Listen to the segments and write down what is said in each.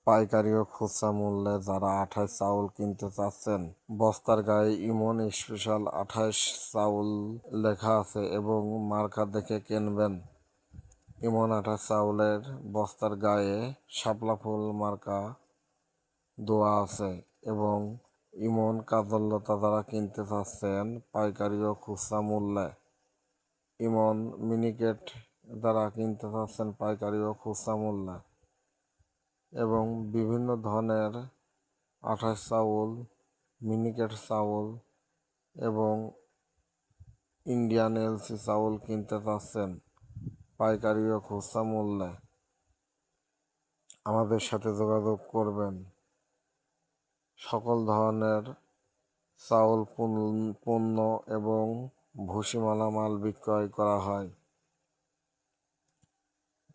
পাইকারি ও খুচরা মূল্যে যারা 28 চাউল কিনতে চাচ্ছেন, বস্তার গায়ে ইমন স্পেশাল 28 চাউল লেখা আছে এবং মার্কা দেখে কিনবেন। ইমন 28 চাউলের বস্তার গায়ে শাপলা ফুল মার্কা দেওয়া আছে এবং ইমন কাজললতা যারা কিনতে চাচ্ছেন পাইকারি ও খুচরা মূল্যে, ইমন মিনিকেট যারা কিনতে চাচ্ছেন পাইকারি ও খুচরা মূল্যে এবং বিভিন্ন ধরনের 28 চাউল, মিনিকেট চাউল এবং ইন্ডিয়ান এলসি চাউল কিনতে চাচ্ছেন পাইকারি ও খুচরা মূল্যে, আমাদের সাথে যোগাযোগ করবেন। সকল ধরনের চাউল পণ্য এবং ভুসিমালা মাল বিক্রয় করা হয়।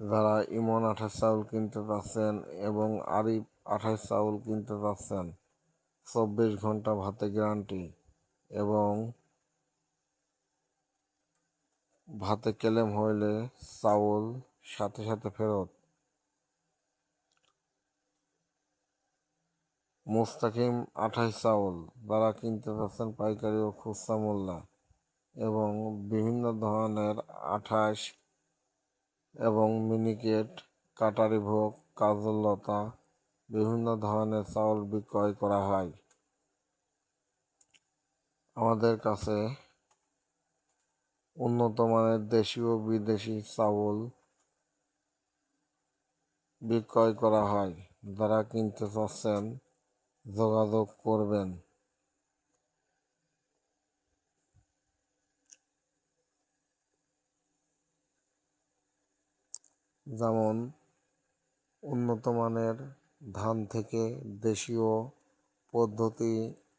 যারা ইমন 28 চাউল কিনতে চাচ্ছেন এবং আরিফ 28 চাউল কিনতে চাচ্ছেন, 24 ঘন্টা ভাতে গ্যারান্টি এবং ভাতে ক্লেম হইলে চাউল সাথে সাথে ফেরত। মুস্তাকিম 28 চাউল যারা কিনতে চাচ্ছেন পাইকারি ও খুচরা মূল্যে এবং বিভিন্ন ধরনের 28 এবং মিনিকেট, কাটারি ভোগ, কাজললতা বিভিন্ন ধরনের চাউল বিক্রয় করা হয়। আমাদের কাছে উন্নত মানের দেশি ও বিদেশি চাউল বিক্রয় করা হয়। যারা কিনতে চাচ্ছেন যোগাযোগ করবেন। যেমন উন্নত মানের ধান থেকে দেশীয় পদ্ধতি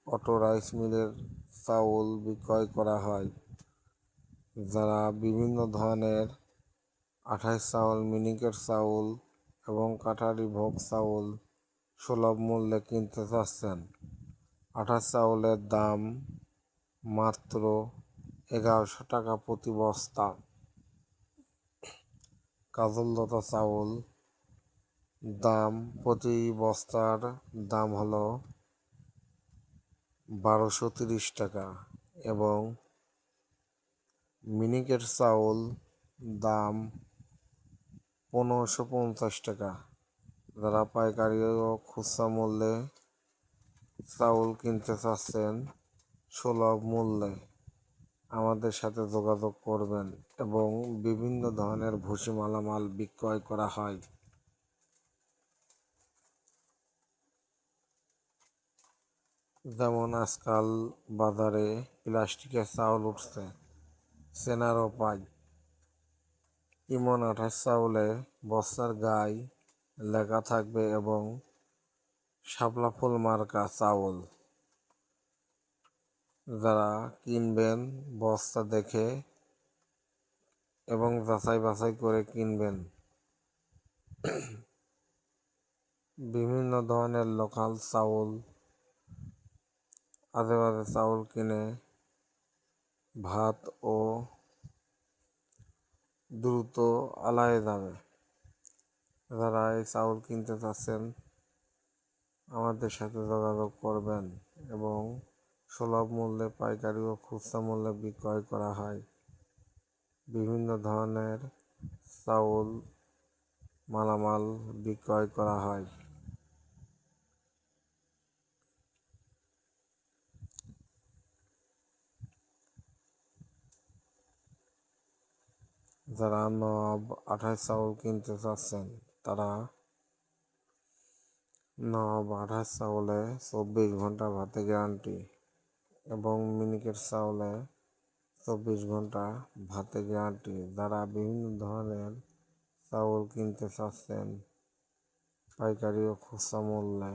অটো রাইস মিলের চাউল বিক্রয় করা হয়। যারা বিভিন্ন ধরনের 28 চাউল, মিনিকেট চাউল এবং কাঠারি ভোগ চাউল সুলভ মূল্যে কিনতে চাচ্ছেন, 28 চাউলের দাম মাত্র 1100 টাকা প্রতি বস্তা। কাজললতা চাউল দাম প্রতি বস্তার দাম হলো 1230 টাকা এবং মিনিকেট চাউল দাম 1550 টাকা। যারা পাইকারি ও খুচরা মূল্যে চাউল কিনতে চাচ্ছেন সুলভ মূল্যে, আমাদের সাথে যোগাযোগ করবেন এবং বিভিন্ন ধরনের ভুসিমালা মাল বিক্রয় করা হয়। যেমন আজকাল বাজারে প্লাস্টিকের চাউল উঠছে, চেনারও পাই। ইমন 28 চাউলে বস্তার গায়ে লেখা থাকবে এবং শাপলা ফুল মার্কা চাউল। যারা কিনবেন বস্তা দেখে এবং যাচাই বাছাই করে কিনবেন। বিভিন্ন ধরনের লোকাল চাউল, আজে বাজে চাউল কিনে ভাত ও দ্রুত আলায় যাবে। যারা এই চাউল কিনতে চাচ্ছেন আমাদের সাথে যোগাযোগ করবেন এবং সুলভ মূল্যে পাইকারি ও খুচরা মূল্যে বিক্রয় করা হয়। বিভিন্ন ধরনের চাউল মালামাল বিক্রয় করা হয়। যারা নবাব 28 চাউল কিনতে চাচ্ছেন তারা নবাব 28 চাউলে 24 ঘন্টা ভাতে গ্যারান্টি এবং মিনিকেট চাউলে 24 ঘন্টা ভাতে গ্যারান্টি। যারা বিভিন্ন ধরনের চাউল কিনতে চাচ্ছেন পাইকারি ও খুচরা মূল্যে